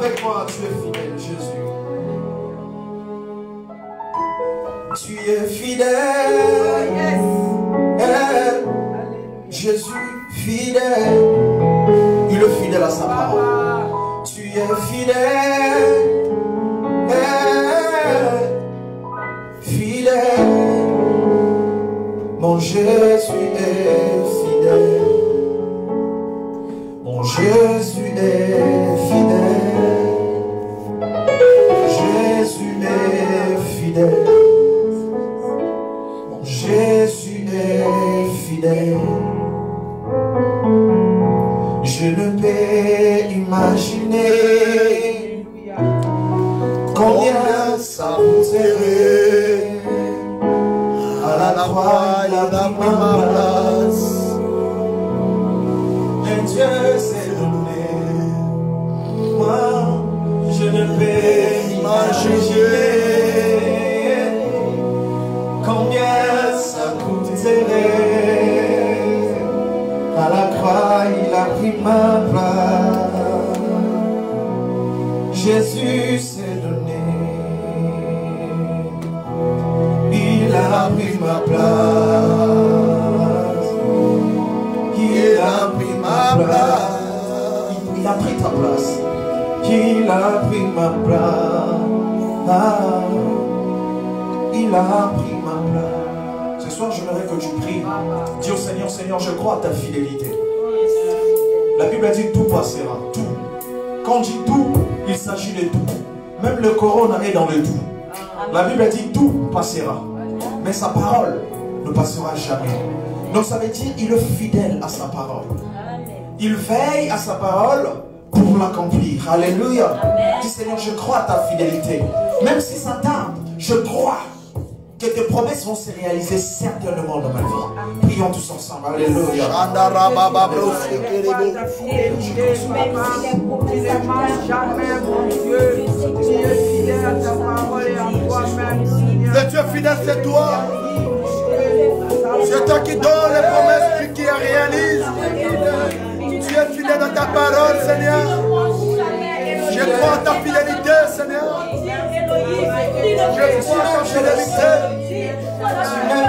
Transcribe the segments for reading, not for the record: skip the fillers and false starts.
avec moi, tu es fidèle, Jésus. Tu es fidèle, Jésus, fidèle. Il est fidèle à sa parole. Tu es fidèle, fidèle. Mon Jésus est fidèle. Mon Jésus est fidèle. Jésus est fidèle. Mon Jésus est fidèle. Je ne peux imaginer combien ça coûterait. À la croix, il a pris ma place. Et Dieu s'est donné. Moi, je ne peux imaginer combien ça coûterait. À la croix, il a pris ma place. Jésus s'est donné. Il a pris ma place. Il a pris ma place. Il a pris ta place. Il a pris ma place. Il a pris ma place. Ce soir, j'aimerais que tu pries. Dis au Seigneur, Seigneur, je crois à ta fidélité. La Bible a dit tout passera, tout. Quand on dit tout, il s'agit de tout. Même le corona est dans le tout. La Bible a dit tout passera. Mais sa parole ne passera jamais. Donc ça veut dire qu'il est fidèle à sa parole. Il veille à sa parole pour l'accomplir. Alléluia. Dis Seigneur, je crois à ta fidélité. Même si ça tarde, je crois que tes promesses vont se réaliser certainement dans ma vie. Prions tous ensemble. Alléluia. Le Dieu fidèle, c'est toi. C'est toi qui donne les promesses, qui les réalise. Tu es fidèle dans ta parole, Seigneur. Je crois à ta fidélité, Seigneur. Je crois à ta fidélité.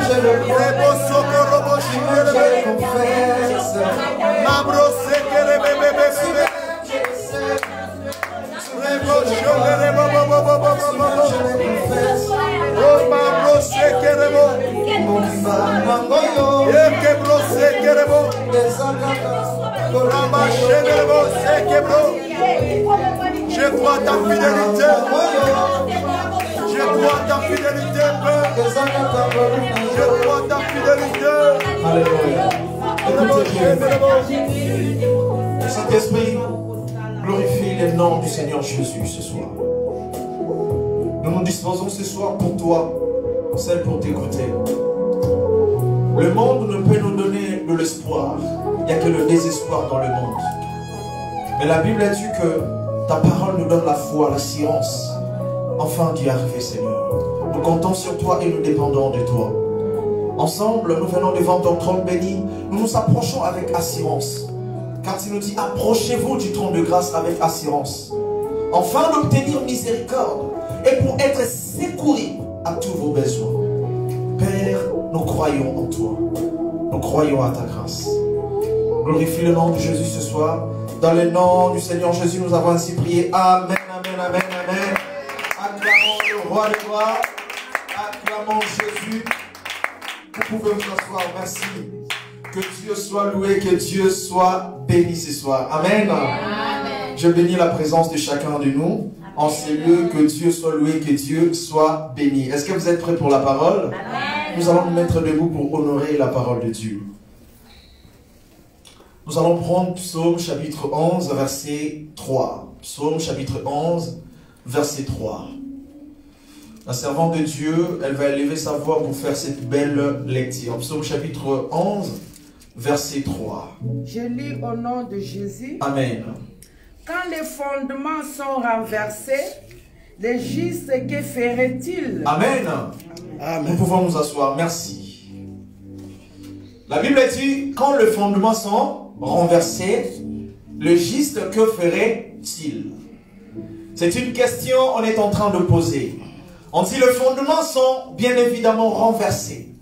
Je le confesse. Ma brosse que le bébé bébé. Oh ma brosse que le beau. Et que brosse que le beau. Je crois à ta fidélité. Je crois à ta fidélité, Père. Je crois à ta fidélité. Alléluia. Saint-Esprit, glorifie le nom du Seigneur Jésus ce soir. Nous nous disposons ce soir pour toi, celle pour t'écouter. Le monde ne peut nous donner de l'espoir. Il n'y a que le désespoir dans le monde. Mais la Bible a dit que ta parole nous donne la foi, l'assurance. Enfin d'y arriver, Seigneur. Nous comptons sur toi et nous dépendons de toi. Ensemble, nous venons devant ton trône béni. Nous nous approchons avec assurance. Car tu nous dis, approchez-vous du trône de grâce avec assurance. Afin d'obtenir miséricorde et pour être secourus à tous vos besoins. Père, nous croyons en toi. Nous croyons à ta grâce. Glorifie le nom de Jésus ce soir. Dans le nom du Seigneur Jésus, nous avons ainsi prié. Amen, amen, amen, amen. Acclamons le roi des rois. Acclamons Jésus. Vous pouvez vous asseoir. Merci. Que Dieu soit loué, que Dieu soit béni ce soir. Amen. Amen. Je bénis la présence de chacun de nous. En ces lieux, que Dieu soit loué, que Dieu soit béni. Est-ce que vous êtes prêts pour la parole? Amen. Nous allons nous mettre debout pour honorer la parole de Dieu. Nous allons prendre Psaume chapitre 11, verset 3. Psaume chapitre 11, verset 3. La servante de Dieu, elle va élever sa voix pour faire cette belle lecture. Psaume chapitre 11, verset 3. Je lis au nom de Jésus. Amen. Quand les fondements sont renversés, les justes, que ferait-il? Amen. Amen. Nous pouvons nous asseoir. Merci. La Bible dit, quand les fondements sont renversés, le juste, que ferait-il? C'est une question qu'on est en train de poser. On dit les fondements sont bien évidemment renversés.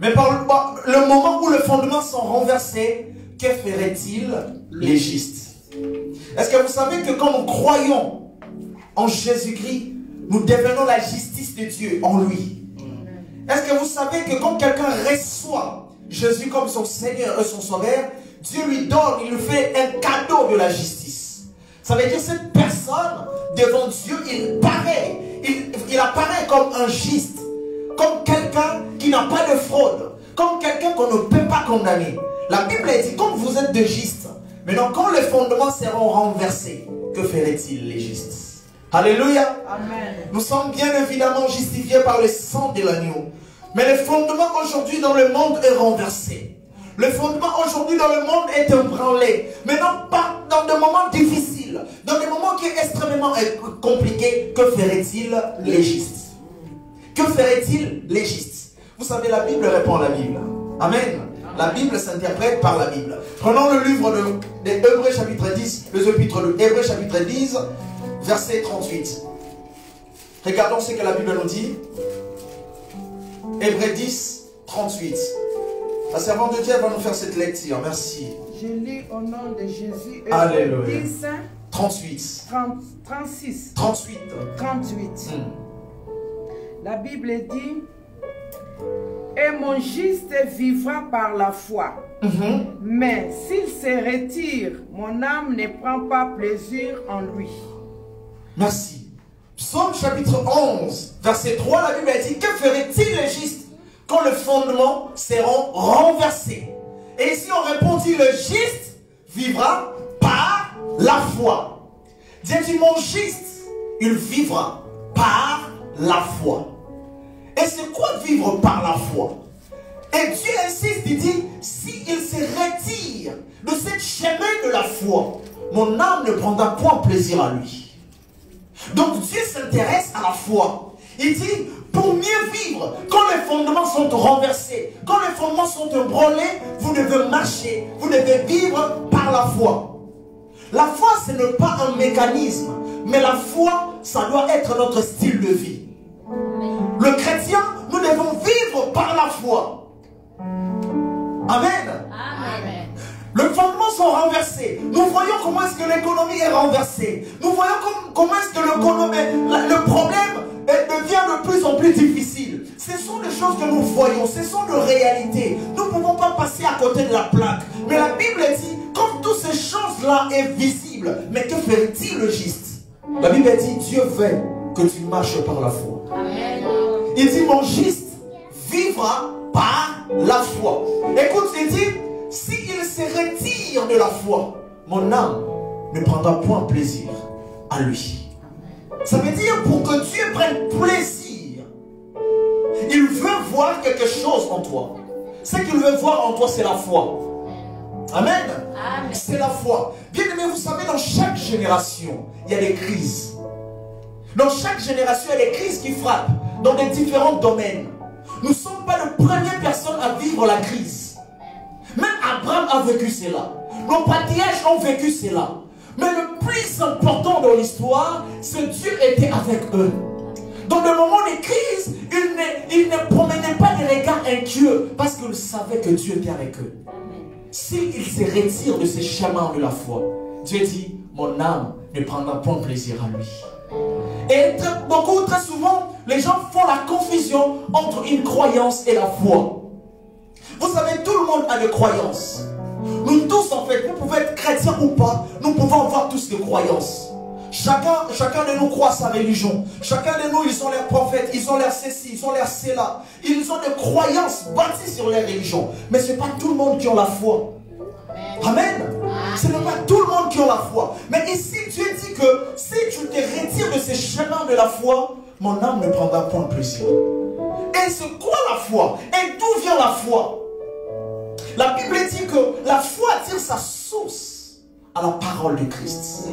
Mais par le moment où les fondements sont renversés, que ferait-il les justes? Est-ce que vous savez que quand nous croyons en Jésus-Christ, nous devenons la justice de Dieu en lui? Est-ce que vous savez que quand quelqu'un reçoit Jésus comme son Seigneur et son Sauveur, Dieu lui donne, il lui fait un cadeau de la justice. Ça veut dire que cette personne, devant Dieu, il apparaît comme un juste, comme quelqu'un qui n'a pas de fraude, comme quelqu'un qu'on ne peut pas condamner. La Bible dit, comme vous êtes de justes, maintenant quand les fondements seront renversés, que ferait-il les justes? Alléluia. Amen. Nous sommes bien évidemment justifiés par le sang de l'agneau. Mais le fondement aujourd'hui dans le monde est renversé. Le fondement aujourd'hui dans le monde est ébranlé. Mais non pas dans des moments difficiles, dans des moments qui sont extrêmement compliqués. Que ferait-il les justes? Que ferait-il les justes? Vous savez, la Bible répond à la Bible. Amen. La Bible s'interprète par la Bible. Prenons le livre de Hébreux chapitre 10, le chapitre de Hébreux chapitre 10, verset 38. Regardons ce que la Bible nous dit. Hébreux 10, 38. La servante de Dieu va nous faire cette lecture. Merci. Je lis au nom de Jésus. Alléluia. 10, 38. 36. 38. 38. La Bible dit: et mon juste vivra par la foi. Mais s'il se retire, mon âme ne prend pas plaisir en lui. Merci. Psaume chapitre 11, verset 3, la Bible dit: que ferait-il les justes quand les fondements seront renversés? Et ici on répondit: le juste vivra par la foi. Dieu dit: mon juste, il vivra par la foi. Et c'est quoi vivre par la foi? Et Dieu insiste, il dit: s'il se retire de ce chemin de la foi, mon âme ne prendra point plaisir à lui. Donc Dieu s'intéresse à la foi. Il dit: pour mieux vivre, quand les fondements sont renversés, quand les fondements sont ébranlés, vous devez marcher, vous devez vivre par la foi. La foi, ce n'est pas un mécanisme, mais la foi, ça doit être notre style de vie. Le chrétien, nous devons vivre par la foi. Amen. Amen. Les fondements sont renversés. Nous voyons comment est-ce que l'économie est renversée. Nous voyons comment est-ce que le problème devient de plus en plus difficile. Ce sont des choses que nous voyons, ce sont des réalités. Nous ne pouvons pas passer à côté de la plaque. Mais la Bible dit, comme toutes ces choses-là sont visibles, mais que fait-il le juste? La Bible dit: Dieu veut que tu marches par la foi. Amen. Il dit: mon juste vivra par la foi. Écoute, il dit: s'il se retire de la foi, mon âme ne prendra point plaisir à lui. Ça veut dire, pour que Dieu prenne plaisir, il veut voir quelque chose en toi. Ce qu'il veut voir en toi, c'est la foi. Amen. Amen. C'est la foi. Bien aimé, vous savez, dans chaque génération, il y a des crises. Dans chaque génération, il y a des crises qui frappent dans des différents domaines. Nous ne sommes pas les premières personnes à vivre la crise. Même Abraham a vécu cela. Nos patriarches ont vécu cela. Mais le plus important dans l'histoire, c'est que Dieu était avec eux. Dans le moment de crise, ils ne promenaient pas des regards inquiets parce qu'ils savaient que Dieu était avec eux. S'ils se retirent de ce chemin de la foi, Dieu dit: mon âme ne prendra point plaisir à lui. Et très souvent, les gens font la confusion entre une croyance et la foi. Vous savez, tout le monde a des croyances. Nous tous, en fait, vous pouvez être chrétien ou pas, nous pouvons avoir tous des croyances. Chacun de nous croit à sa religion. Chacun de nous, ils ont leurs prophètes, ils ont leurs ceci, ils ont leurs cela. Ils ont des croyances bâties sur leur religion. Mais ce n'est pas tout le monde qui a la foi. Amen. Ce n'est pas tout le monde qui a la foi. Mais ici, Dieu dit que si tu te retires de ce chemin de la foi, mon âme ne prendra point de plaisir. Et c'est quoi la foi? Et d'où vient la foi? La Bible dit que la foi tire sa source à la parole de Christ.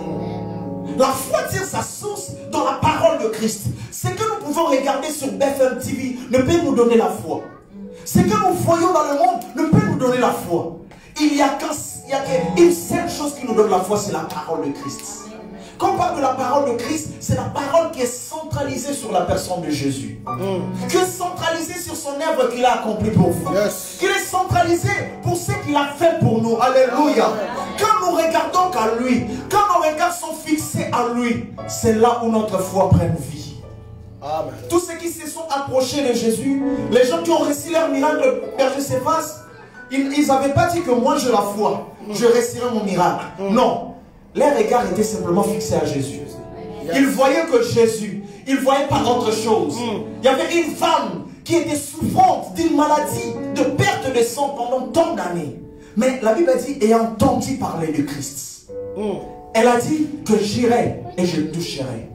La foi tire sa source dans la parole de Christ. Ce que nous pouvons regarder sur BFM TV ne peut nous donner la foi. Ce que nous voyons dans le monde ne peut nous donner la foi. Il y a qu'une seule chose qui nous donne la foi, c'est la parole de Christ. Quand on parle de la parole de Christ, c'est la parole qui est centralisée sur la personne de Jésus. Qui est centralisée sur son œuvre qu'il a accomplie pour vous. Qui est centralisée pour ce qu'il a fait pour nous. Alléluia. Quand nous regardons qu'à lui, quand nos regards sont fixés à lui, c'est là où notre foi prend vie. Amen. Tous ceux qui se sont approchés de Jésus, les gens qui ont reçu leur miracle de berger Céphas, ils n'avaient pas dit que moi j'ai la foi, je réussirai mon miracle. Non, les regards étaient simplement fixés à Jésus. Ils voyaient que Jésus, ils ne voyaient pas autre chose. Il y avait une femme qui était souffrante d'une maladie, de perte de sang pendant tant d'années. Mais la Bible dit, ayant entendu parler de Christ, elle a dit que j'irai et je toucherai.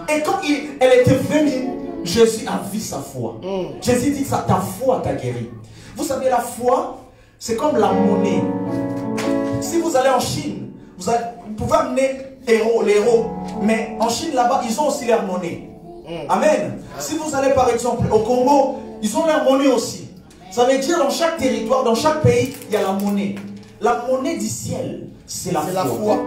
Et quand elle était venue, Jésus a vu sa foi. Jésus dit, ça, ta foi t'a guéri. Vous savez, la foi, c'est comme la monnaie. Si vous allez en Chine, vous pouvez amener les héros. Mais en Chine, là-bas, ils ont aussi leur monnaie. Amen. Si vous allez par exemple au Congo, ils ont leur monnaie aussi. Ça veut dire dans chaque territoire, dans chaque pays, il y a la monnaie. La monnaie du ciel, c'est la foi.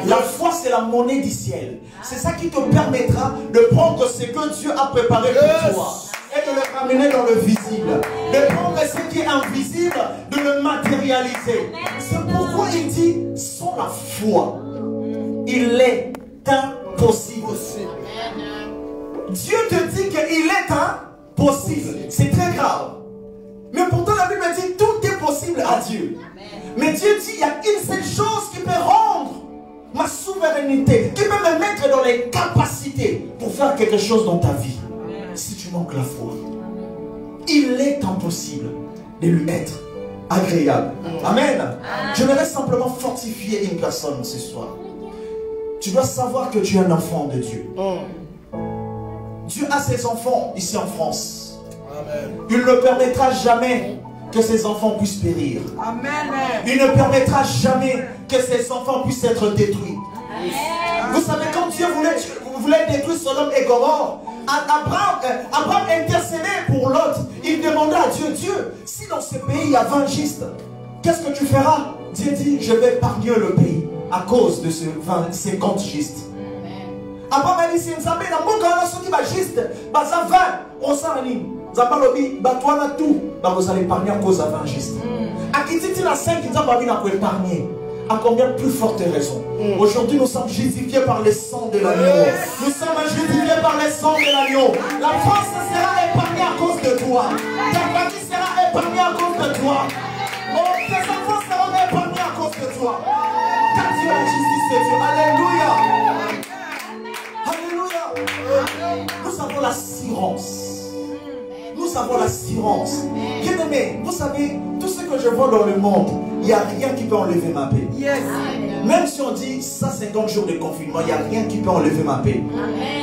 La foi, c'est la monnaie du ciel. C'est ça qui te permettra de prendre ce que Dieu a préparé pour toi et de le ramener dans le visible. De prendre ce qui est invisible, de le matérialiser. C'est pourquoi il dit, sans la foi, il est impossible. Dieu te dit qu'il est impossible. C'est très grave. Mais pourtant la Bible dit, tout est possible à Dieu. Mais Dieu dit, il y a une seule chose qui peut rendre ma souveraineté, qui peut me mettre dans les capacités pour faire quelque chose dans ta vie. Si tu manques la foi, il est impossible de lui être agréable. Amen. J'aimerais simplement fortifier une personne ce soir. Tu dois savoir que tu es un enfant de Dieu. Dieu a ses enfants ici en France. Amen. Il ne permettra jamais que ses enfants puissent périr. Amen. Il ne permettra jamais que ses enfants puissent être détruits. Amen. Vous savez, quand Dieu voulait détruire Sodome et Gomorrhe, Abraham intercédait pour Lot. Il demandait à Dieu, Dieu, si dans ce pays il y a 20 justes, qu'est-ce que tu feras? Dieu dit, je vais épargner le pays à cause de ces 50 justes. Abraham a dit, si nous avons juste, on s'en anime. Vous allez épargner à cause de 20 justes. À qui dit la 5 qui nous a épargner? À combien plus forte raison? Aujourd'hui, nous sommes justifiés par le sang de l'agneau. Nous sommes justifiés par le sang de l'agneau. La France sera épargnée à cause de toi. Ta famille sera épargnée à cause de toi. Tes enfants seront épargnés à cause de toi. Car Dieu a la justice de Dieu. Alléluia. Alléluia. Nous avons l'assurance. Nous avons l'assurance. Bien aimé, vous savez, tout ce que je vois dans le monde, il n'y a rien qui peut enlever ma paix. Yes. Même si on dit 150 jours de confinement, il n'y a rien qui peut enlever ma paix.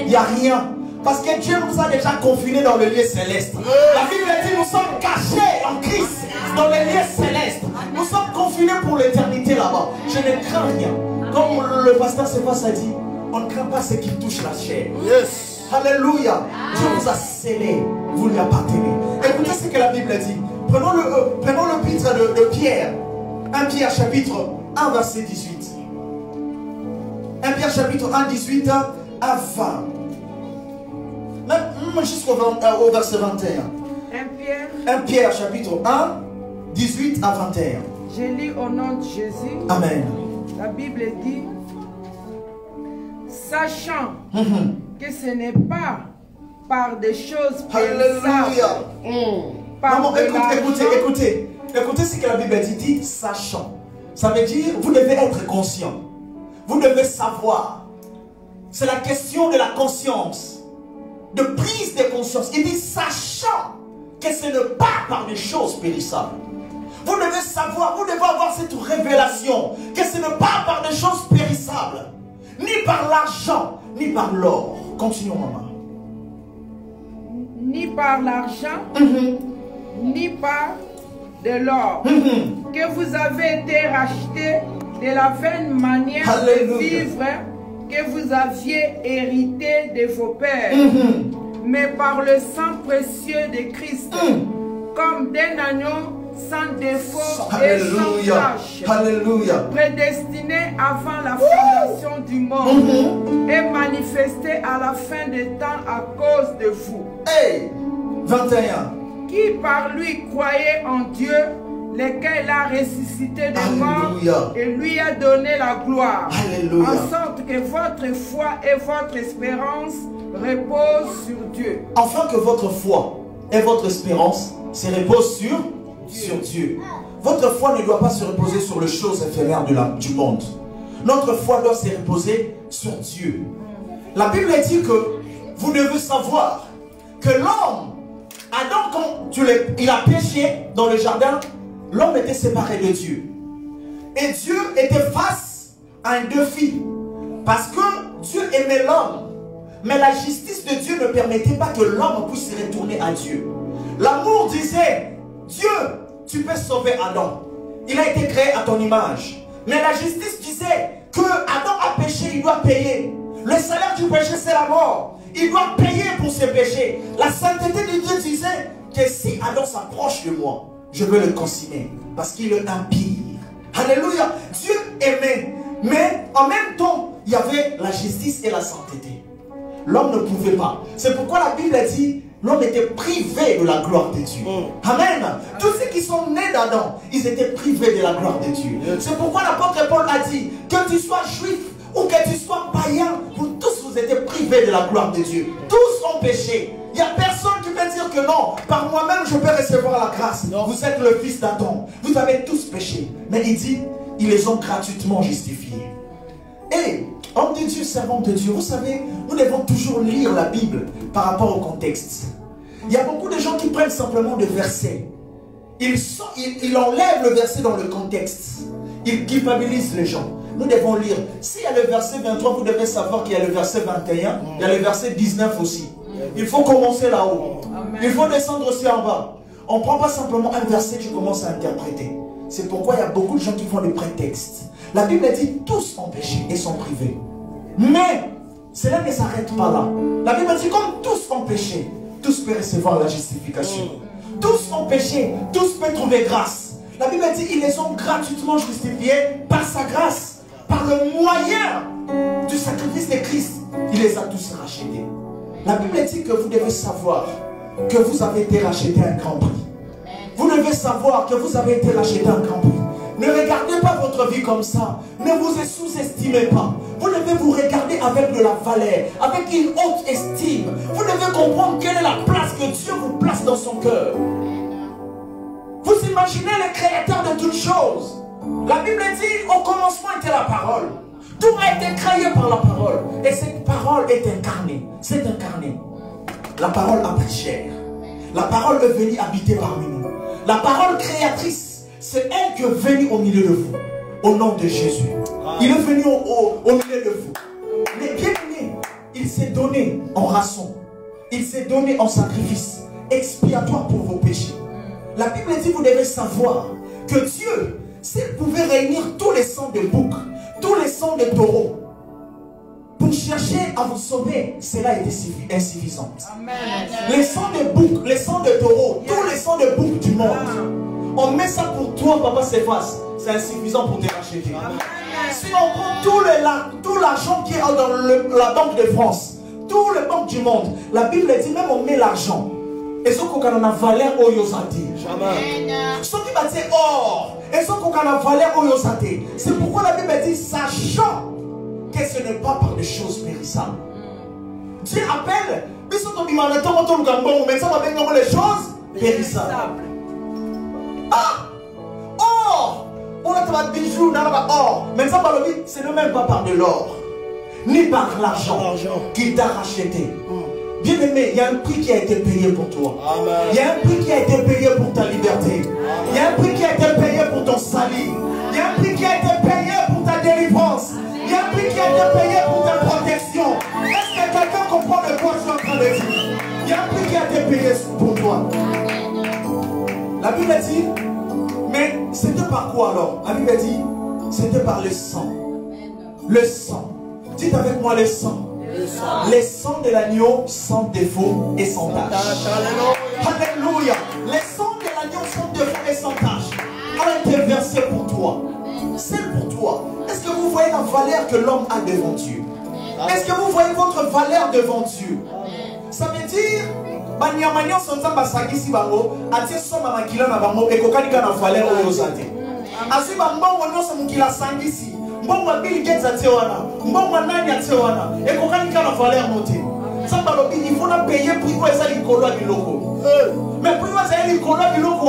Il n'y a rien. Parce que Dieu nous a déjà confinés dans le lieu céleste. La Bible dit, nous sommes cachés en Christ dans le lieu céleste. Nous sommes confinés pour l'éternité là-bas. Je ne crains rien. Comme le pasteur Céphas a dit, on ne craint pas ce qui touche la chair. Yes. Alléluia. Dieu vous a scellé, vous lui appartenez. Écoutez ce que la Bible dit. Prenons le titre de Pierre. 1 Pierre chapitre 1 verset 18. 1 Pierre chapitre 1 18 à 20. Même jusqu'au verset 21. 1 Pierre chapitre 1 18 à 21. Je lis au nom de Jésus. Amen. La Bible dit, sachant que ce n'est pas par des choses périssables. Maman, écoutez ce que la Bible dit. Dit sachant. Ça veut dire, vous devez être conscient. Vous devez savoir. C'est la question de la conscience. De prise de conscience. Il dit sachant que ce n'est pas par des choses périssables. Vous devez savoir, vous devez avoir cette révélation que ce n'est pas par des choses périssables. Ni par l'argent, ni par l'or. Continuons, maman. Ni par l'argent, ni par de l'or, que vous avez été rachetés de la vaine manière de vivre que vous aviez hérité de vos pères, mais par le sang précieux de Christ, comme d'un agneau sans défaut et sans tache, prédestiné avant la fondation création du monde est manifestée à la fin des temps à cause de vous. Hey, 21. Qui par lui croyait en Dieu, lequel a ressuscité des morts et lui a donné la gloire. Alléluia. En sorte que votre foi et votre espérance reposent sur Dieu. Afin que votre foi et votre espérance se reposent sur Dieu. Votre foi ne doit pas se reposer sur les choses éphémères du monde. Notre foi doit se reposer sur Dieu. La Bible dit que vous devez savoir que l'homme, Adam, quand il a péché dans le jardin, l'homme était séparé de Dieu. Et Dieu était face à un défi. Parce que Dieu aimait l'homme. Mais la justice de Dieu ne permettait pas que l'homme puisse se retourner à Dieu. L'amour disait, Dieu, tu peux sauver Adam. Il a été créé à ton image. Mais la justice disait que Adam a péché, il doit payer. Le salaire du péché, c'est la mort. Il doit payer pour ses péchés. La sainteté de Dieu disait que si Adam s'approche de moi, je veux le consumer parce qu'il est impie. Alléluia. Dieu aimait. Mais en même temps, il y avait la justice et la sainteté. L'homme ne pouvait pas. C'est pourquoi la Bible dit l'homme était privé de la gloire de Dieu. Amen. Tous ceux qui sont nés d'Adam, ils étaient privés de la gloire de Dieu. C'est pourquoi l'apôtre Paul a dit que tu sois juif ou que tu sois païen, vous tous vous êtes privés de la gloire de Dieu. Tous ont péché. Il n'y a personne qui peut dire que non, par moi-même je peux recevoir la grâce. Non. Vous êtes le fils d'Adam. Vous avez tous péché. Mais il dit, ils les ont gratuitement justifiés. Et, homme de Dieu, servant de Dieu, vous savez, nous devons toujours lire la Bible par rapport au contexte. Il y a beaucoup de gens qui prennent simplement des versets. Ils enlèvent le verset dans le contexte. Ils culpabilisent les gens. Nous devons lire. S'il y a le verset 23, vous devez savoir qu'il y a le verset 21. Il y a le verset 19 aussi. Il faut commencer là-haut. Il faut descendre aussi en bas. On ne prend pas simplement un verset que je commence à interpréter. C'est pourquoi il y a beaucoup de gens qui font des prétextes. La Bible dit tous ont péché et sont privés. Mais cela ne s'arrête pas là. La Bible dit comme tous ont péché, tous peuvent recevoir la justification. Tous ont péché, tous peuvent trouver grâce. La Bible dit ils les ont gratuitement justifiés par sa grâce, par le moyen du sacrifice de Christ. Il les a tous rachetés. La Bible dit que vous devez savoir que vous avez été racheté à un grand prix. Vous devez savoir que vous avez été racheté à un grand prix. Ne regardez pas votre vie comme ça. Ne vous sous-estimez pas. Vous devez vous regarder avec de la valeur, avec une haute estime. Vous devez comprendre quelle est la place que Dieu vous place dans son cœur. Vous imaginez le créateur de toutes choses. La Bible dit, au commencement était la parole. Tout a été créé par la parole. Et cette parole est incarnée. C'est incarné. La parole a pris chair. La parole est venue habiter parmi nous. La parole créatrice, c'est elle qui est venue au milieu de vous. Au nom de Jésus. Il est venu au milieu de vous. Mais bien aimé, il s'est donné en rançon. Il s'est donné en sacrifice expiatoire pour vos péchés. La Bible dit, vous devez savoir que Dieu, s'il pouvait réunir tous les sangs de bouc, tous les sangs de taureaux, pour chercher à vous sauver, cela était insuffisant. Amen. Les sangs de bouc, les sangs de taureaux, tous les sangs de bouc du monde, on met ça pour toi, papa Céphas, c'est insuffisant pour te racheter. Amen. Si on prend tout l'argent qui est dans la Banque de France, tout le banque du monde, la Bible dit même on met l'argent. Et ce qu'on a valeur au yosati. Ce qui va dire or, et ce qu'on a valeur au yosati. C'est pourquoi la Bible dit sachant que ce n'est pas par des choses périssables. Dieu appelle, mais ce qu'on dit les choses périssables. Ah! Or! On a des bijoux, on a or. Mais ça, ce n'est même pas par de l'or, ni par l'argent qu'il t'a racheté. Bien aimé, il y a un prix qui a été payé pour toi. Amen. Il y a un prix qui a été payé pour ta liberté. Amen. Il y a un prix qui a été payé pour ton salut. Il y a un prix qui a été payé pour ta délivrance. Il y a un prix qui a été payé pour ta protection. Est-ce que quelqu'un comprend de quoi je suis en train de dire? Il y a un prix qui a été payé pour toi. La Bible dit, mais c'était par quoi alors? La Bible dit, c'était par le sang. Le sang. Dites avec moi le sang. Les sangs de l'agneau sans défaut et sans tâche. Alléluia. Les sangs de l'agneau sans défaut et sans tâche a été versé pour toi. C'est pour toi. Est-ce que vous voyez la valeur que l'homme a devant Dieu? Est-ce que vous voyez votre valeur devant Dieu? Ça veut dire, Banyamanya Sonzamba Sagisi Bango, Atie Soma Makila na Bango, et Kokanika na valeur au Yosate. Asi Bango, Nyosa Mukila Sangisi, Mbongo Bill Gates à Tewana, Mbongo Nani à Tewana, et Kokanika na valeur notée. Samba Lobi, il faut payer pour que ça y colle du loco. Mais pour que ça y colle du loco,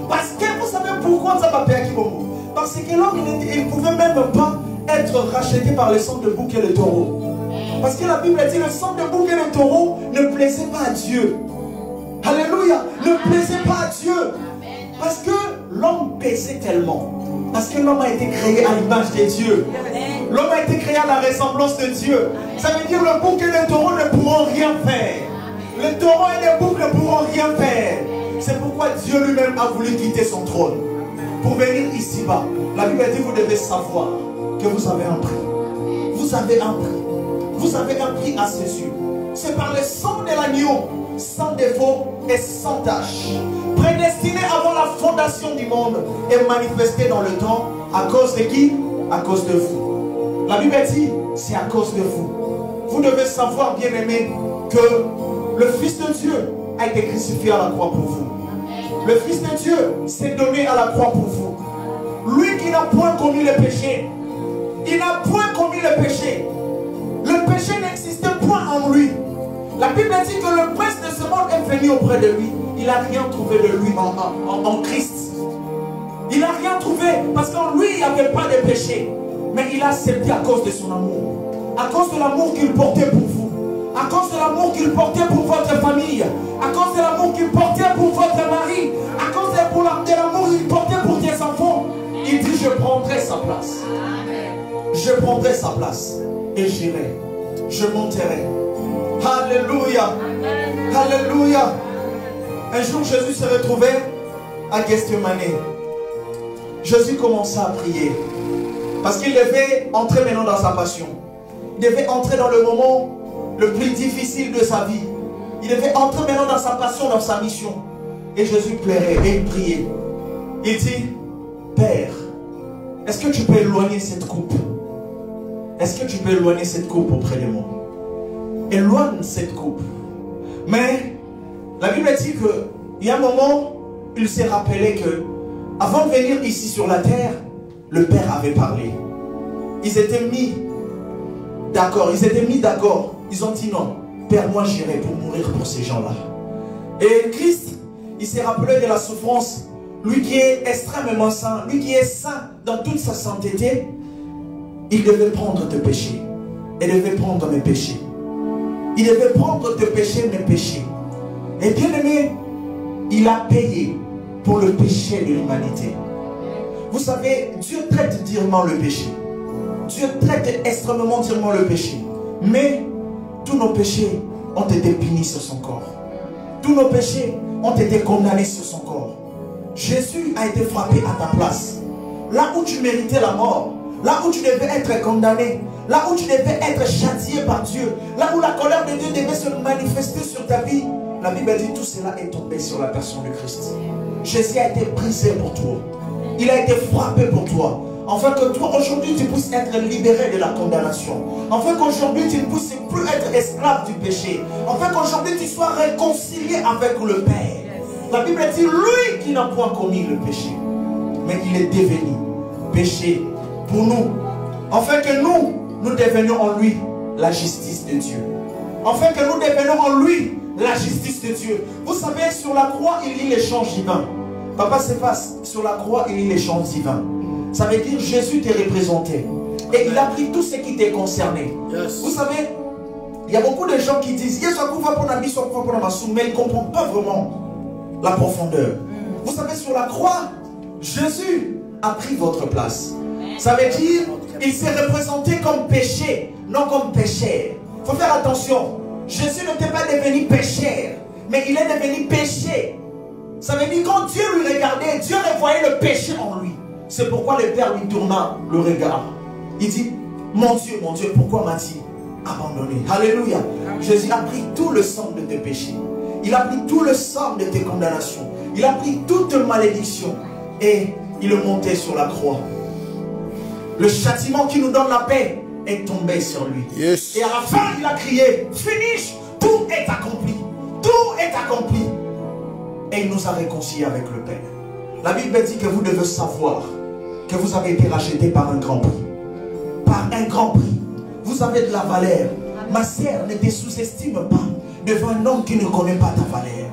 parce que vous savez pourquoi ça va payer Kibongo? Parce que l'homme, il ne pouvait même pas être racheté par le sang de bouc et le taureau. Parce que la Bible dit le sang de bouc et le taureau ne plaisait pas à Dieu. Alléluia, ne plaisait pas à Dieu. Parce que l'homme pesait tellement. Parce que l'homme a été créé à l'image de Dieu. L'homme a été créé à la ressemblance de Dieu. Ça veut dire le bouc et le taureau ne pourront rien faire. Le taureau et le bouc ne pourront rien faire. C'est pourquoi Dieu lui-même a voulu quitter son trône pour venir ici-bas. La Bible dit vous devez savoir que vous avez un prix. Vous avez un prix. Vous avez un prix à ses yeux. C'est par le sang de l'agneau, sans défaut et sans tache, prédestiné avant la fondation du monde et manifesté dans le temps. À cause de qui? À cause de vous. La Bible dit, c'est à cause de vous. Vous devez savoir, bien aimé, que le Fils de Dieu a été crucifié à la croix pour vous. Le Fils de Dieu s'est donné à la croix pour vous. Lui qui n'a point commis le péché, il n'a point commis le péché. Le péché n'existait point en lui. La Bible dit que le prince de ce monde est venu auprès de lui. Il n'a rien trouvé de lui en Christ. Il n'a rien trouvé parce qu'en lui il n'y avait pas de péché. Mais il a accepté à cause de son amour. À cause de l'amour qu'il portait pour vous. À cause de l'amour qu'il portait pour votre famille. À cause de l'amour qu'il portait pour votre mari. À cause de l'amour qu'il portait pour tes enfants. Il dit je prendrai sa place. Je prendrai sa place. Et j'irai. Je monterai. Alléluia. Alléluia. Un jour Jésus s'est retrouvé à Gethsemane. Jésus commença à prier. Parce qu'il devait entrer maintenant dans sa passion. Il devait entrer dans le moment le plus difficile de sa vie. Il devait entrer maintenant dans sa passion, dans sa mission. Et Jésus pleurait et il priait. Il dit, Père, est-ce que tu peux éloigner cette coupe? Est-ce que tu peux éloigner cette coupe auprès de moi? Éloigne cette coupe. Mais la Bible dit qu'il y a un moment, il s'est rappelé que avant de venir ici sur la terre, le Père avait parlé. Ils étaient mis d'accord. Ils ont dit non, Père, moi j'irai pour mourir pour ces gens-là. Et Christ, il s'est rappelé de la souffrance. Lui qui est extrêmement saint, lui qui est saint dans toute sa sainteté, il devait prendre tes péchés. Il devait prendre mes péchés. Il devait prendre tes péchés, mes péchés. Et bien aimé, il a payé pour le péché de l'humanité. Vous savez, Dieu traite durement le péché. Dieu traite extrêmement durement le péché. Mais tous nos péchés ont été punis sur son corps. Tous nos péchés ont été condamnés sur son corps. Jésus a été frappé à ta place. Là où tu méritais la mort, là où tu devais être condamné, là où tu devais être châtié par Dieu, là où la colère de Dieu devait se manifester sur ta vie, la Bible dit tout cela est tombé sur la personne de Christ. Jésus a été brisé pour toi. Il a été frappé pour toi. Afin que toi aujourd'hui tu puisses être libéré de la condamnation. Afin qu'aujourd'hui tu ne puisses plus être esclave du péché. Afin qu'aujourd'hui tu sois réconcilié avec le Père. La Bible dit lui qui n'a point commis le péché, mais il est devenu péché pour nous. Afin que nous devenions en lui la justice de Dieu. Afin que nous devenions en lui la justice de Dieu. Vous savez, sur la croix, il lit l'échange divin. Papa s'efface. Sur la croix, il lit l'échange divin. Ça veut dire Jésus t'est représenté. Et il a pris tout ce qui t'est concerné. Vous savez, il y a beaucoup de gens qui disent mais ils ne comprennent pas vraiment la profondeur. Vous savez, sur la croix, Jésus a pris votre place. Ça veut dire il s'est représenté comme péché, non comme pécheur. Il faut faire attention. Jésus n'était pas devenu pécheur, mais il est devenu péché. Ça veut dire quand Dieu lui regardait, Dieu revoyait le péché en lui. C'est pourquoi le Père lui tourna le regard. Il dit, mon Dieu, pourquoi m'as-tu abandonné? Alléluia. Jésus a pris tout le sang de tes péchés. Il a pris tout le sang de tes condamnations. Il a pris toute malédiction. Et il est monté sur la croix. Le châtiment qui nous donne la paix est tombé sur lui. Yes. Et à la fin, il a crié, finish, tout est accompli. Tout est accompli. Et il nous a réconciliés avec le Père. La Bible dit que vous devez savoir que vous avez été racheté par un grand prix. Par un grand prix. Vous avez de la valeur. Ma sœur, ne te sous-estime pas devant un homme qui ne connaît pas ta valeur.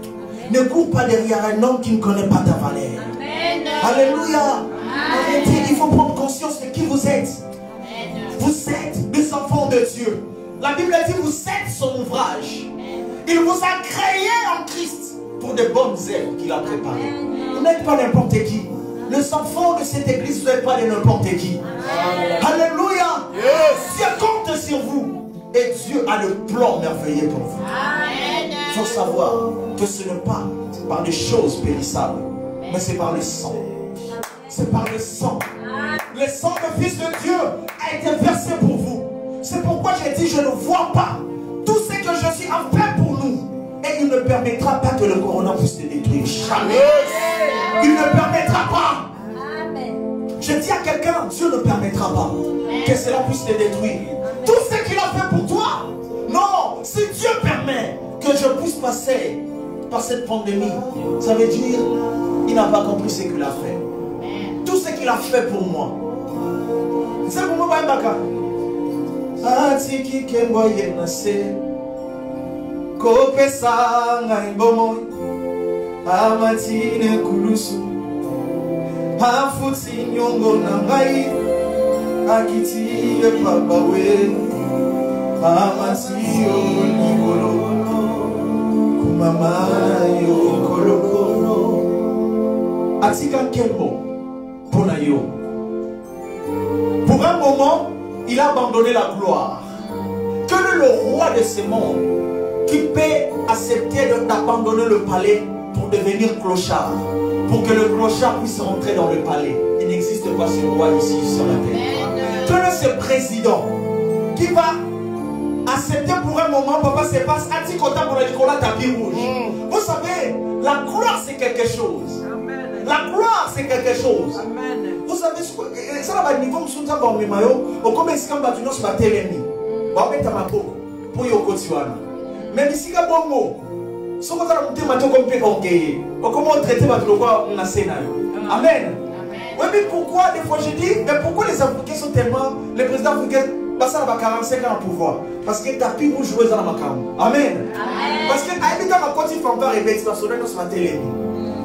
Ne cours pas derrière un homme qui ne connaît pas ta valeur. Amen. Alléluia. Amen. Il faut prendre conscience de qui vous êtes. Amen. Vous êtes des enfants de Dieu. La Bible dit que vous êtes son ouvrage. Il vous a créé en Christ pour de bonnes œuvres qu'il a préparées. Vous n'êtes pas n'importe qui. Les enfants de cette église, vous n'êtes pas de n'importe qui. Amen. Alléluia. Yes. Dieu compte sur vous. Et Dieu a le plan merveilleux pour vous. Il faut savoir que ce n'est pas par des choses périssables, mais c'est par le sang. C'est par le sang. Le sang du Fils de Dieu a été versé pour vous. C'est pourquoi j'ai dit, je ne vois pas tout ce que Jésus a fait pour nous. Et il ne permettra pas que le corona puisse te détruire. Jamais. Il ne permettra pas. Je dis à quelqu'un, Dieu ne permettra pas que cela puisse te détruire. Tout ce qu'il a fait pour toi, non, si Dieu permet que je puisse passer par cette pandémie, ça veut dire il n'a pas compris ce qu'il a fait. Tout ce qu'il a fait pour moi. C'est pour moi, Baka. Atiki kengoye nase, kopesa ngaibomo, amatine kulusu, afuti nyongo nangai. Akiti e papa we amasi o nikolo kumama yo kolokolo. Atika Kelmo Ponayo. Pour un moment, il a abandonné la gloire. Quel est le roi de ce monde qui peut accepter d'abandonner le palais pour devenir clochard, pour que le clochard puisse rentrer dans le palais? Il n'existe pas ce roi ici sur la terre. Quel est ce président qui va accepter pour un moment, papa se passe, anti-kota pour la tapis rouge? Vous savez, la gloire c'est quelque chose. Amen. La gloire c'est quelque chose. Amen. Vous savez, ça va au niveau de mon mémayo, au comme si on va nous se battre l'ennemi. On va mettre ma peau pour y continuer. Même si on a bon mot, si on a monté ma peau comme peut engayer, on comment traiter ma peau on a scénario. Amen. Oui, mais pourquoi, des fois je dis, mais pourquoi les Africains sont tellement, les présidents africains, ça va 45 ans au pouvoir? Parce que tapis rouge joué dans la macaron. Amen. Parce que, à l'état, ma côte, il faut faire répéter, parce que nous sommes télé.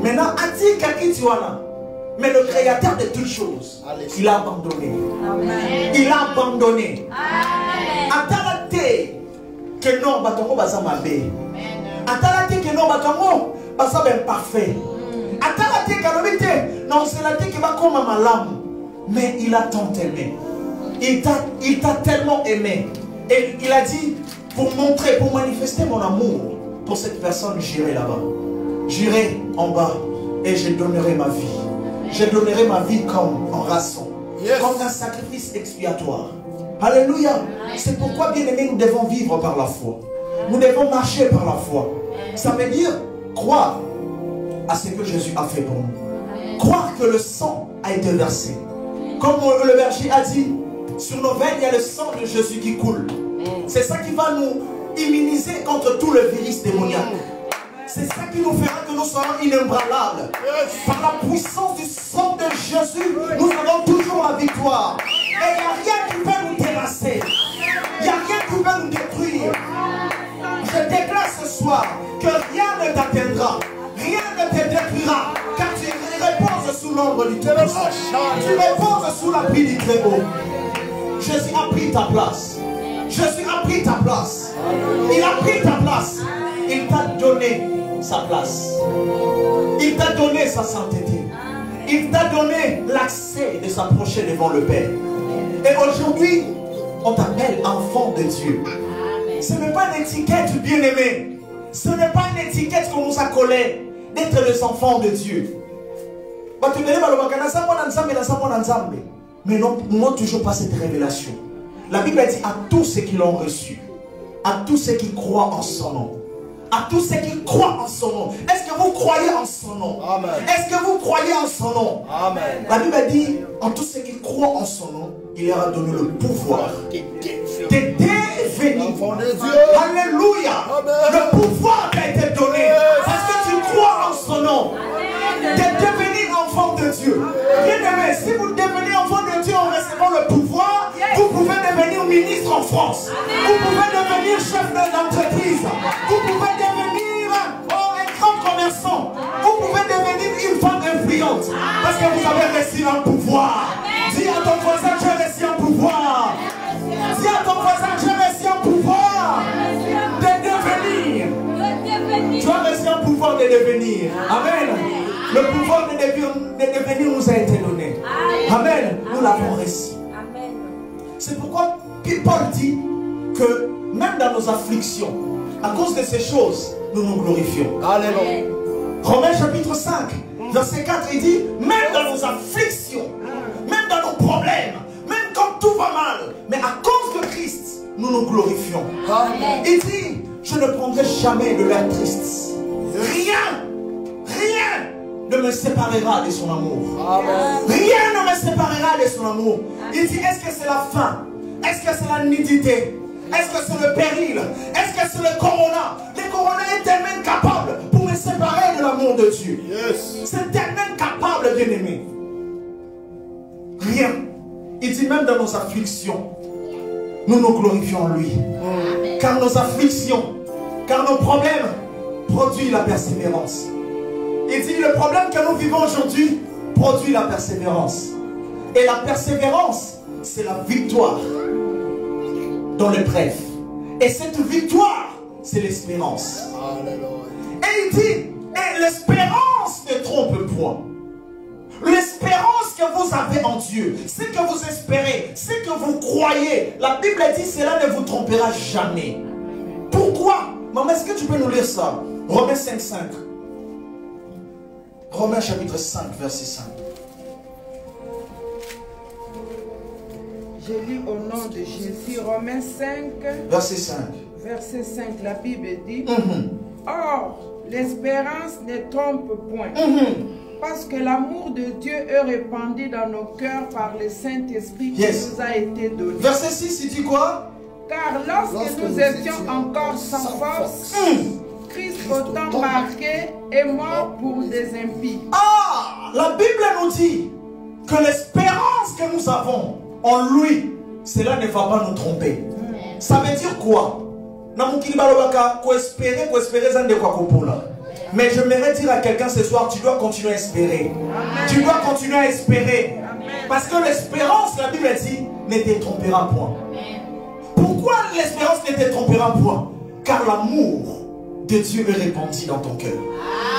Maintenant, Ati Kakitiwana, mais le créateur de toutes choses, il a abandonné. Amen. Il a abandonné. Atalate, que non, batongo basa mabé. Atalate, que non, batongo basa ben parfait. Non, c'est la tête qui va comme un malam. Mais il a tant aimé. Il t'a tellement aimé. Et il a dit, pour montrer, pour manifester mon amour pour cette personne, j'irai là-bas. J'irai en bas et je donnerai ma vie. Je donnerai ma vie comme en rançon. Yes. Comme un sacrifice expiatoire. Alléluia. C'est pourquoi, bien aimé, nous devons vivre par la foi. Nous devons marcher par la foi. Ça veut dire croire à ce que Jésus a fait pour nous. Croire que le sang a été versé. Comme le berger a dit, sur nos veines, il y a le sang de Jésus qui coule. C'est ça qui va nous immuniser contre tout le virus démoniaque. C'est ça qui nous fera que nous soyons inébranlables. Par la puissance du sang de Jésus, nous avons toujours la victoire. Et il n'y a rien qui peut nous terrasser. Il n'y a rien qui peut nous détruire. Je déclare ce soir que rien ne t'atteindra. Rien ne te détruira, car tu reposes sous l'ombre du Tout-Puissant. Tu reposes sous l'appui du Très-Haut. Jésus a pris ta place. Jésus a pris ta place. Il a pris ta place. Il t'a donné sa place. Il t'a donné sa sainteté. Il t'a donné l'accès de s'approcher devant le Père. Et aujourd'hui, on t'appelle enfant de Dieu. Ce n'est pas une étiquette, bien-aimé. Ce n'est pas une étiquette qu'on nous a collée d'être les enfants de Dieu. Mais non, nous n'avons toujours pas cette révélation. La Bible dit à tous ceux qui l'ont reçu, à tous ceux qui croient en son nom, à tous ceux qui croient en son nom. Est-ce que vous croyez en son nom? Est-ce que vous croyez en son nom? Amen. La Bible dit, en tous ceux qui croient en son nom, il leur a donné le pouvoir de devenir. Alléluia. Le pouvoir t'a été donné parce que tu crois en son nom. De devenir enfant de Dieu. Bien aimé, si vous devenez enfant de Dieu en recevant le pouvoir, vous pouvez devenir ministre en France. Vous pouvez devenir chef d'entreprise. Vous pouvez devenir un grand commerçant. Vous pouvez devenir une femme influente. Parce que vous avez reçu un pouvoir. Dis à ton voisin, j'ai reçu un pouvoir. Dis à ton voisin, j'ai reçu un pouvoir de devenir. Tu as reçu un pouvoir de devenir. Amen. Le pouvoir de devenir nous a été donné. Amen. Nous l'avons reçu. C'est pourquoi Paul dit que même dans nos afflictions, à cause de ces choses, nous nous glorifions. Alléluia. Romains chapitre 5, verset 4, il dit, même dans nos afflictions, même dans nos problèmes, même quand tout va mal, mais à cause de Christ, nous nous glorifions. Amen. Il dit, je ne prendrai jamais de l'air triste. Rien ne me séparera de son amour. Amen. Rien ne me séparera de son amour. Il dit, est-ce que c'est la faim? Est-ce que c'est la nudité? Est-ce que c'est le péril? Est-ce que c'est le corona? Le corona est tellement incapable pour me séparer de l'amour de Dieu. Yes. C'est tellement incapable, bien aimé. Rien. Il dit, même dans nos afflictions, nous nous glorifions en lui. Amen. Car nos afflictions, car nos problèmes produisent la persévérance. Il dit, le problème que nous vivons aujourd'hui produit la persévérance. Et la persévérance, c'est la victoire dans l'épreuve. Et cette victoire, c'est l'espérance. Et il dit, et l'espérance ne trompe point. L'espérance que vous avez en Dieu, ce que vous espérez, ce que vous croyez, la Bible dit, cela ne vous trompera jamais. Pourquoi? Maman, est-ce que tu peux nous lire ça? Romains 5, 5. Romains chapitre 5, verset 5. Je lis au nom de Jésus, Romains 5, verset 5. Verset 5, la Bible dit, Or, l'espérance ne trompe point, parce que l'amour de Dieu est répandu dans nos cœurs par le Saint-Esprit qui nous a été donné. Verset 6, il dit quoi? Car lorsque nous étions encore sans force, Christ autant marqué est mort pour des impies. Ah, la Bible nous dit que l'espérance que nous avons en lui, cela ne va pas nous tromper. Ça veut dire quoi? Mais j'aimerais dire à quelqu'un ce soir, tu dois continuer à espérer. Amen. Tu dois continuer à espérer. Amen. Parce que l'espérance, la Bible dit, ne te trompera point. Amen. Pourquoi l'espérance ne te trompera point? Car l'amour de Dieu est répandu dans ton cœur.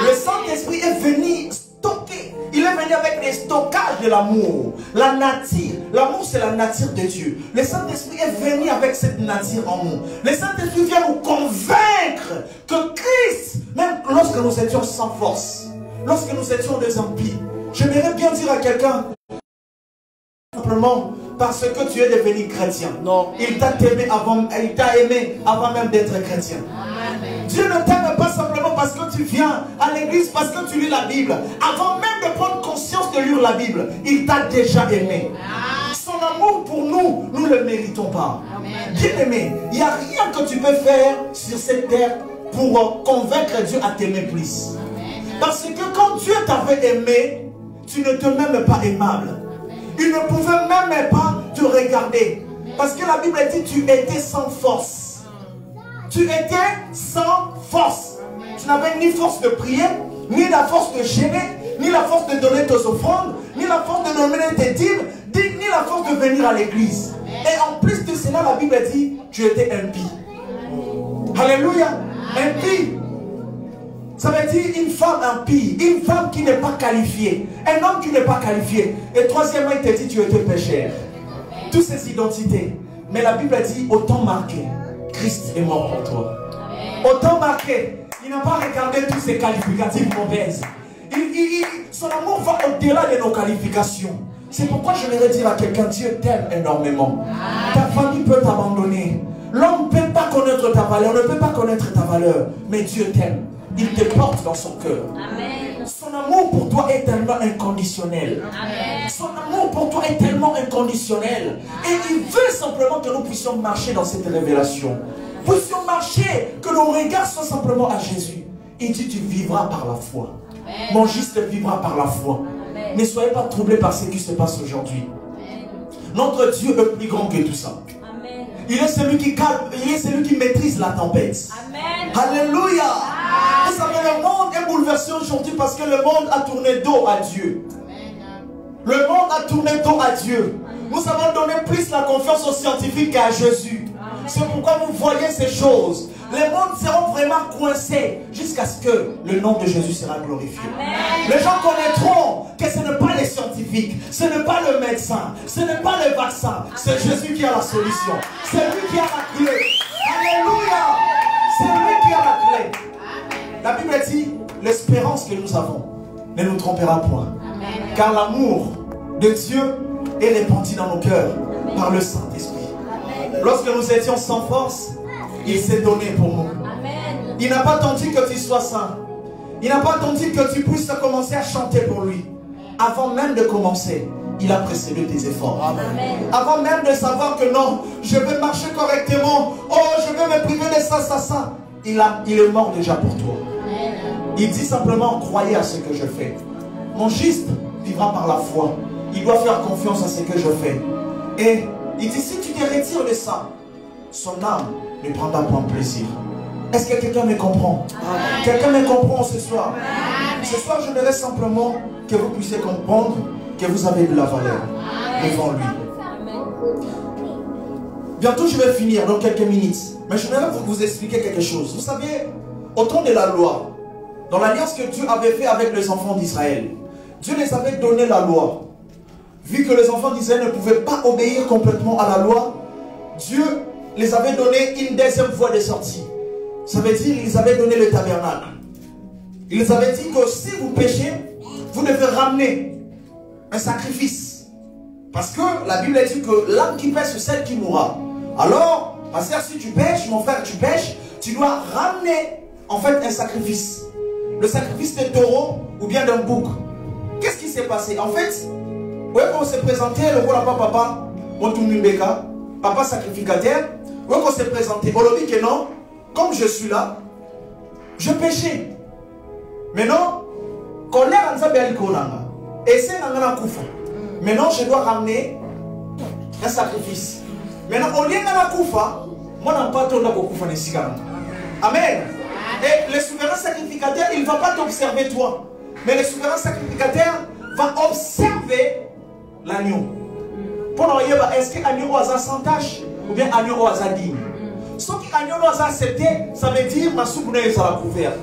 Le Saint-Esprit est venu stocker. Il est venu avec les stockages de l'amour. La nature. L'amour, c'est la nature de Dieu. Le Saint-Esprit est venu avec cette nature en nous. Le Saint-Esprit vient nous convaincre que Christ, même lorsque nous étions sans force, lorsque nous étions des impies, j'aimerais bien dire à quelqu'un, simplement parce que tu es devenu chrétien. Non. Il t'a aimé avant même d'être chrétien. Amen. Dieu ne t'aime pas simplement parce que tu viens à l'église, parce que tu lis la Bible. Avant même de prendre conscience de lire la Bible, il t'a déjà aimé. Amen. Son amour pour nous, nous ne le méritons pas. Bien aimé, il n'y a rien que tu peux faire sur cette terre pour convaincre Dieu à t'aimer plus. Amen. Parce que quand Dieu t'avait aimé, tu ne te m'aimes pas aimable. Il ne pouvait même pas te regarder. Parce que la Bible dit, tu étais sans force. Tu étais sans force. Tu n'avais ni force de prier, ni la force de gêner, ni la force de donner tes offrandes, ni la force de donner tes dîmes, ni la force de venir à l'église. Et en plus de cela, la Bible dit, tu étais impie. Alléluia. Impie. Ça veut dire une femme impie, une femme qui n'est pas qualifiée, un homme qui n'est pas qualifié. Et troisièmement, il te dit tu étais pécheur. Toutes ces identités. Mais la Bible dit autant marqué, Christ est mort pour toi. Autant marqué, il n'a pas regardé tous ces qualificatifs mauvaises. Son amour va au-delà de nos qualifications. C'est pourquoi je voudrais dire à quelqu'un, Dieu t'aime énormément. Ta famille peut t'abandonner. L'homme peut pas connaître ta valeur, on ne peut pas connaître ta valeur, mais Dieu t'aime. Il te porte dans son cœur. Amen. Son amour pour toi est tellement inconditionnel. Amen. Son amour pour toi est tellement inconditionnel. Et il veut simplement que nous puissions marcher dans cette révélation. Puissions marcher, que nos regards soient simplement à Jésus. Il dit, tu vivras par la foi. Amen. Mon juste vivra par la foi. Amen. Ne soyez pas troublés par ce qui se passe aujourd'hui. Notre Dieu est plus grand que tout ça. Amen. Il est celui qui calme, il est celui qui maîtrise la tempête. Amen. Alléluia. Vous savez, le monde est bouleversé aujourd'hui parce que le monde a tourné dos à Dieu. Le monde a tourné dos à Dieu. Nous avons donné plus la confiance aux scientifiques qu'à Jésus. C'est pourquoi vous voyez ces choses. Les mondes seront vraiment coincés jusqu'à ce que le nom de Jésus sera glorifié. Amen. Les gens connaîtront que ce n'est pas les scientifiques, ce n'est pas le médecin, ce n'est pas le vaccin, c'est Jésus qui a la solution. C'est lui qui a la clé. Alléluia. C'est lui qui a la clé. La Bible dit, l'espérance que nous avons ne nous trompera point. Amen. Car l'amour de Dieu est répandu dans nos cœurs par le Saint-Esprit. Lorsque nous étions sans force, il s'est donné pour nous. Amen. Il n'a pas attendu que tu sois saint. Il n'a pas attendu que tu puisses commencer à chanter pour lui. Avant même de commencer, il a précédé tes efforts. Amen. Avant même de savoir que non, je vais marcher correctement. Oh, je vais me priver de ça, ça, ça. Il est mort déjà pour toi. Il dit simplement, croyez à ce que je fais. Mon juste vivra par la foi. Il doit faire confiance à ce que je fais. Et il dit, si tu te retires de ça, son âme ne prendra point plaisir. Est-ce que quelqu'un me comprend? Quelqu'un me comprend ce soir? Ce soir, je voudrais simplement que vous puissiez comprendre que vous avez de la valeur devant lui. Bientôt, je vais finir dans quelques minutes. Mais je voudrais vous expliquer quelque chose. Vous savez, au temps de la loi, dans l'alliance que Dieu avait fait avec les enfants d'Israël, Dieu les avait donné la loi. Vu que les enfants d'Israël ne pouvaient pas obéir complètement à la loi, Dieu les avait donné une deuxième voie de sortie. Ça veut dire qu'ils avaient donné le tabernacle. Il les avait dit que si vous péchez, vous devez ramener un sacrifice. Parce que la Bible dit que l'âme qui pêche, c'est celle qui mourra. Alors, pasteur, si tu pêches, mon frère, tu pêches, tu dois ramener en fait un sacrifice. Le sacrifice de taureau ou bien d'un bouc. Qu'est-ce qui s'est passé? En fait, ouais, quand on s'est présenté, le roi papa, papa sacrificateur, ouais, quand on s'est présenté, on a dit que non, comme je suis là, je péchais. Maintenant, quand l'air en s'appelle Konanga, et c'est un kufa. Maintenant, je dois ramener un sacrifice. Maintenant, au lieu de kufa, moi, je n'ai pas ton kufa de Sikana. Amen. Et le souverain sacrificateur, il ne va pas t'observer toi. Mais le souverain sacrificateur va observer l'agneau. Pour nous dire, est-ce que l'agneau a sans tâche ou bien l'agneau a digne? Ce qui l'agneau a accepté, ça veut dire que ma soupe est à la couverte.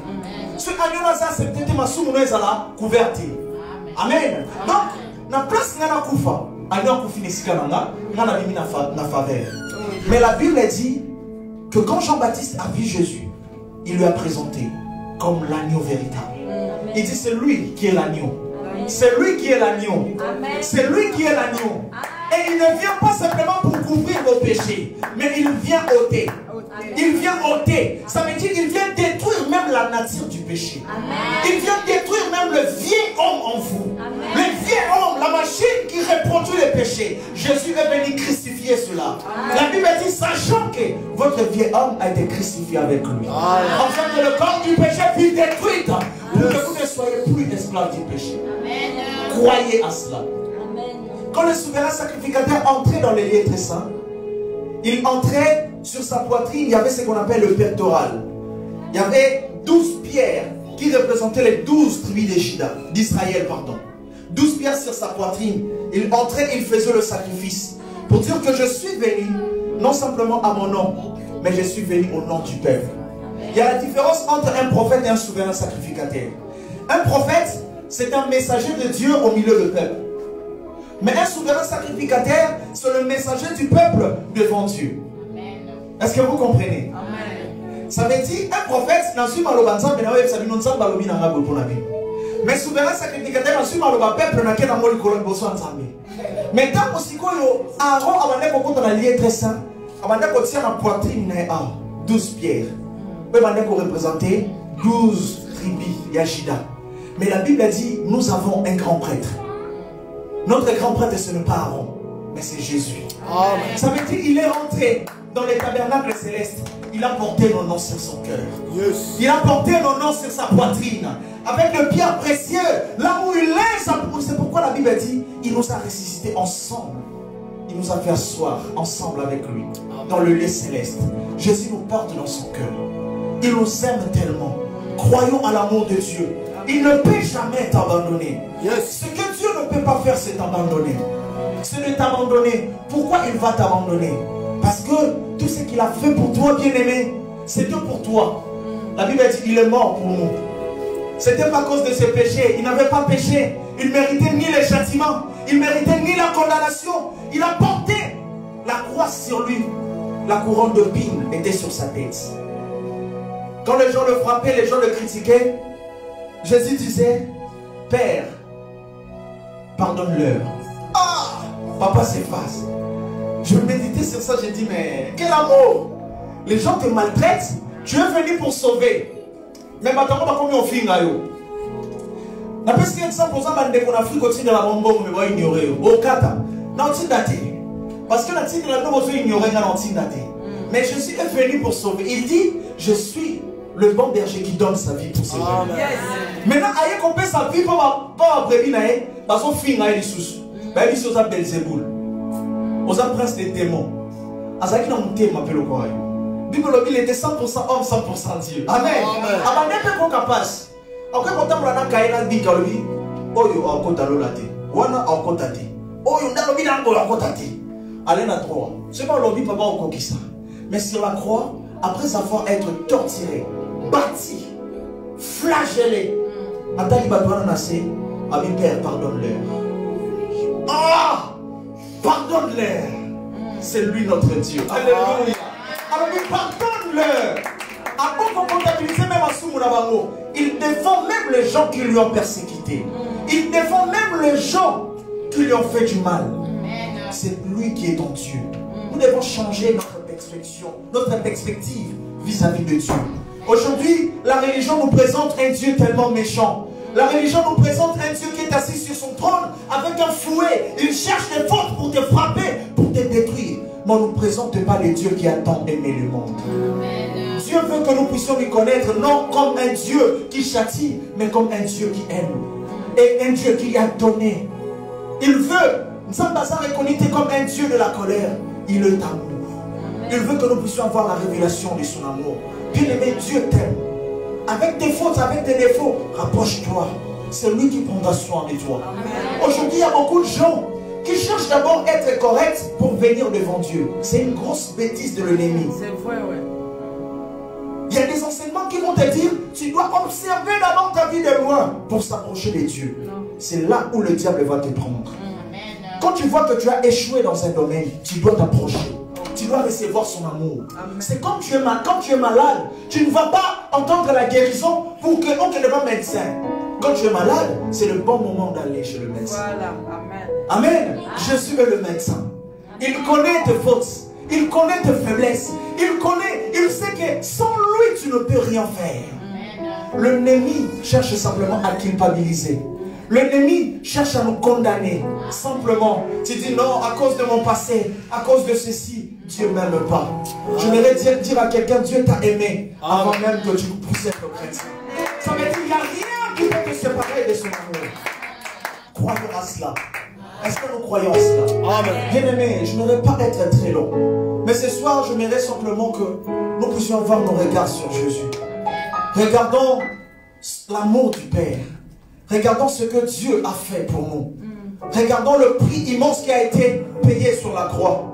Ce qui l'agneau a accepté, ma soupe est à la couverture. Amen. Donc, la place de la koufa, l'agneau a koufi nesikana, n'a pas mis na faveur. Mais la Bible dit que quand Jean-Baptiste a vu Jésus, il lui a présenté comme l'agneau véritable. Il dit c'est lui qui est l'agneau. C'est lui qui est l'agneau. C'est lui qui est l'agneau. Et il ne vient pas simplement pour couvrir vos péchés, mais il vient ôter. Il vient ôter. Ça veut dire qu'il vient détruire même la nature du péché. Il vient détruire même le vieil homme en vous. Le vieil homme, la machine qui reproduit le péché. Jésus est venu crucifier cela. La Bible dit, sachant que votre vieil homme a été crucifié avec lui. Afin que le corps du péché puisse détruire. Pour que vous ne soyez plus esclaves du péché. Croyez à cela. Quand le souverain sacrificateur entrait dans les lieux très saints, il entrait sur sa poitrine, il y avait ce qu'on appelle le pectoral. Il y avait 12 pierres qui représentaient les 12 tribus d'Israël. 12 pierres sur sa poitrine. Il entrait, il faisait le sacrifice. Pour dire que je suis venu, non simplement à mon nom, mais je suis venu au nom du peuple. Il y a la différence entre un prophète et un souverain sacrificateur. Un prophète, c'est un messager de Dieu au milieu du peuple. Mais un souverain sacrificateur, c'est le messager du peuple devant Dieu. Est-ce que vous comprenez? Amen. Ça veut dire, un prophète, mais souverain sacrificateur, peuple n'a qu'un amour de peuple. Mais tant que Aaron a très saint, Quand tient la poitrine, 12 pierres. Vous représenter 12 tribus Yashida. Mais la Bible a dit, nous avons un grand prêtre. Notre grand prêtre, ce n'est pas Aaron, mais c'est Jésus. Amen. Ça veut dire qu'il est rentré dans les tabernacles célestes. Il a porté nos noms sur son cœur. Yes. Il a porté nos noms sur sa poitrine. Avec le pierre précieux, là où il est. C'est pourquoi la Bible dit, il nous a ressuscités ensemble. Il nous a fait asseoir ensemble avec lui. Dans le lieu céleste. Jésus nous porte dans son cœur. Il nous aime tellement. Croyons à l'amour de Dieu. Il ne peut jamais t'abandonner. Yes. Ce que Dieu ne peut pas faire, c'est t'abandonner. C'est de t'abandonner. Pourquoi il va t'abandonner? Parce que tout ce qu'il a fait pour toi, bien-aimé, c'était pour toi. La Bible dit qu'il est mort pour nous. C'était pas à cause de ses péchés. Il n'avait pas péché. Il ne méritait ni le châtiment. Il ne méritait ni la condamnation. Il a porté la croix sur lui. La couronne d'épines était sur sa tête. Quand les gens le frappaient, les gens le critiquaient, Jésus disait, Père, pardonne-leur. Ah, papa s'efface. Je méditais sur ça, j'ai dit, mais quel amour! Les gens te maltraitent, tu es venu pour sauver. Mais maintenant, on va combien on finit là? Parce qu'il y a 100% de l'Afrique continue de la bombe, mais on va ignorer. Au Kata, parce que la titre de la bombe, on va ignorer. Mais Jésus est venu pour sauver. Il dit, je suis le bon berger qui donne sa vie pour ses brebis. Maintenant, aïe qu'on paie sa vie pour ma brebis, parce qu'on finit là, il est sous. Il est aux Belzéboul. Aux princes des démons. Azaki n'a monté, m'appelle au courage. Il était 100% homme, 100% Dieu. Amen. Avant d'être qu'on capable. Après, quand on a kaina dit kalobi, oyo en kota lolate. Wana en kota te. Oyo ndalobi na en kota te. Allez na croix. C'est pas l'obi papa au conquista. Mais sur la croix, après avoir été torturé, bâti, flagellé, Atali Batouana Nassé, ami Père, pardonne-leur. Ah! Pardonne-leur. C'est lui notre Dieu. Alléluia. Alors lui, pardonne-leur. Après qu'on comptabilise même à Soumounabango, il défend même les gens qui lui ont persécuté. Il défend même les gens qui lui ont fait du mal. C'est lui qui est ton Dieu. Nous devons changer notre perspective vis-à-vis de Dieu. Aujourd'hui, la religion nous présente un Dieu tellement méchant. La religion nous présente un Dieu qui est assis sur son trône avec un fouet. Il cherche des fautes pour te frapper, pour te détruire. Mais on ne nous présente pas le Dieu qui a tant aimé le monde. Amen. Dieu veut que nous puissions lui connaître non comme un Dieu qui châtie, mais comme un Dieu qui aime. Et un Dieu qui a donné. Il veut, Nzambaza reconnaît comme un Dieu de la colère. Il est amour. Il veut que nous puissions avoir la révélation de son amour. Bien-aimé, Dieu t'aime. Avec tes fautes, avec tes défauts, rapproche-toi. C'est lui qui prendra soin de toi. Aujourd'hui, il y a beaucoup de gens qui cherchent d'abord à être corrects pour venir devant Dieu. C'est une grosse bêtise de l'ennemi. C'est vrai, ouais. Il y a des enseignements qui vont te dire, tu dois observer d'abord ta vie de loin pour s'approcher de Dieu. C'est là où le diable va te prendre. Quand tu vois que tu as échoué dans un domaine, tu dois t'approcher. Tu dois recevoir son amour. C'est comme quand tu es malade, tu ne vas pas entendre la guérison pour que on te demande médecin. Quand tu es malade, c'est le bon moment d'aller chez le médecin. Voilà. Amen. Jésus est le médecin. Il connaît tes fautes. Il connaît tes faiblesses. Il sait que sans lui, tu ne peux rien faire. L'ennemi cherche simplement à culpabiliser. L'ennemi cherche à nous condamner. Simplement, tu dis non, à cause de mon passé, à cause de ceci, Dieu ne m'aime pas. Je voudrais dire à quelqu'un, Dieu t'a aimé avant même que tu puisses être chrétien. Ça veut dire qu'il n'y a rien qui peut te séparer de son amour. Croyons à cela. Est-ce que nous croyons à cela? Amen. Bien-aimé, je ne vais pas être très long. Mais ce soir, je m'aimerais simplement que nous puissions avoir nos regards sur Jésus. Regardons l'amour du Père. Regardons ce que Dieu a fait pour nous. Regardons le prix immense qui a été payé sur la croix.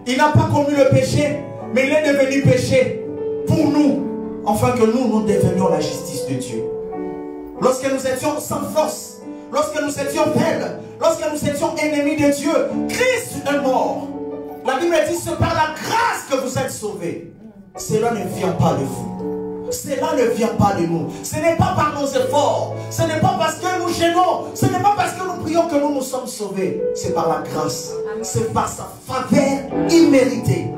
Il n'a pas commis le péché, mais il est devenu péché pour nous, afin que nous devenions la justice de Dieu. Lorsque nous étions sans force, lorsque nous étions faibles, lorsque nous étions ennemis de Dieu, Christ est mort. La Bible dit, c'est par la grâce que vous êtes sauvés. Cela ne vient pas de vous. Cela ne vient pas de nous. Ce n'est pas par nos efforts. Ce n'est pas parce que nous gênons. Ce n'est pas parce que nous prions que nous nous sommes sauvés. C'est par la grâce. C'est par sa faveur imméritée.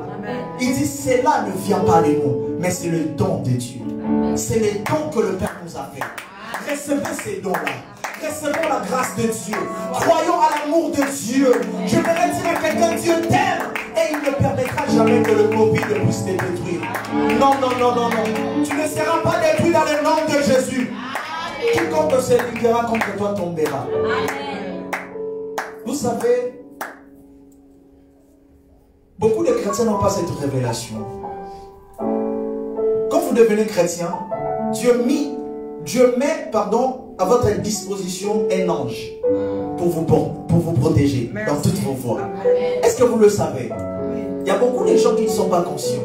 Il dit, cela ne vient pas de nous, mais c'est le don de Dieu. C'est le don que le Père nous a fait. Recevez ces dons-là. Recevons la grâce de Dieu. Croyons à l'amour de Dieu. Je voudrais dire à quelqu'un, Dieu t'aime et il ne permettra jamais que le Covid puisse te détruire. Non, non, non, non, non. Tu ne seras pas détruit dans le nom de Jésus. Quiconque se liguera contre toi tombera. Vous savez, beaucoup de chrétiens n'ont pas cette révélation. Quand vous devenez chrétien, Dieu met à votre disposition un ange pour vous protéger. Merci. Dans toutes vos voies. Est-ce que vous le savez? Il y a beaucoup de gens qui ne sont pas conscients.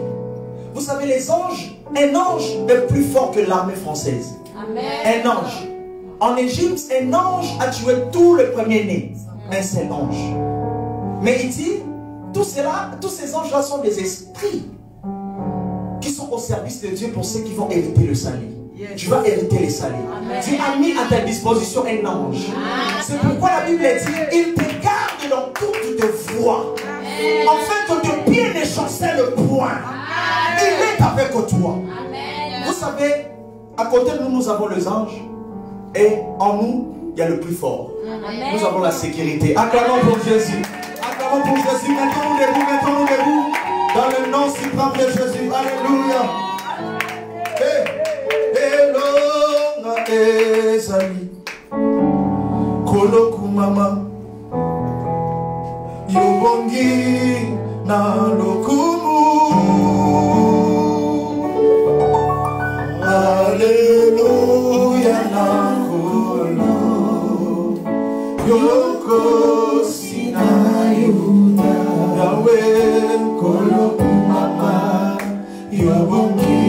Vous savez, les anges, un ange est plus fort que l'armée française. Amen. Un ange. En Égypte, un ange a tué tout le premier-né. Un seul ange. Mais il dit, tous ces anges-là sont des esprits qui sont au service de Dieu pour ceux qui vont hériter le salut. Yes. Tu vas hériter les saluts. Dieu a mis à ta disposition un ange. C'est pourquoi la Bible dit, il te garde dans toutes tes voies. Afin que tes pieds ne chancellent point. Il est avec toi. Amen. Vous savez, à côté de nous, nous avons les anges. Et en nous, il y a le plus fort. Amen. Nous avons la sécurité. Acclamons pour Jésus. Acclamons pour Jésus. Mettons-nous debout, mettons-nous debout. Dans le nom suprême de Jésus. Alléluia. Elonga ezali koloku mama yobongi na lokumu. Alléluia na kolo yoko sina yuda Yahweh koloku mama yobongi.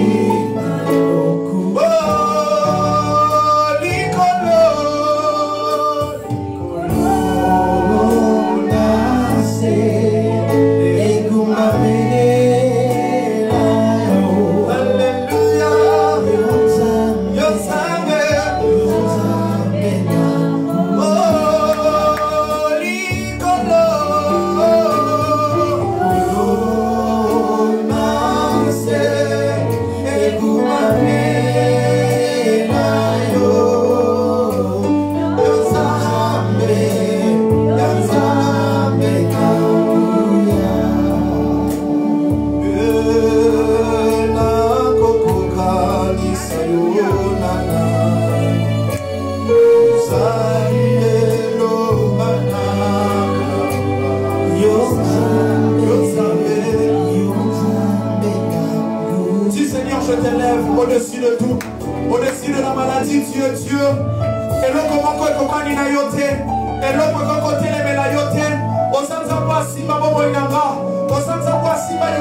Au-dessus de tout, au-dessus de la maladie, Dieu, Dieu. Et l'eau comment qu'on y a yoté, et l'eau comment qu'on t'aime la yoté, au sein de sa si ma maman est là-bas, au sein de sa si ma là.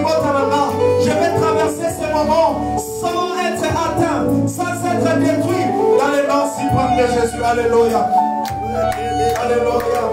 Je vais traverser ce moment sans être atteint, sans être détruit, dans le nom suprême de Jésus. Alléluia. Alléluia.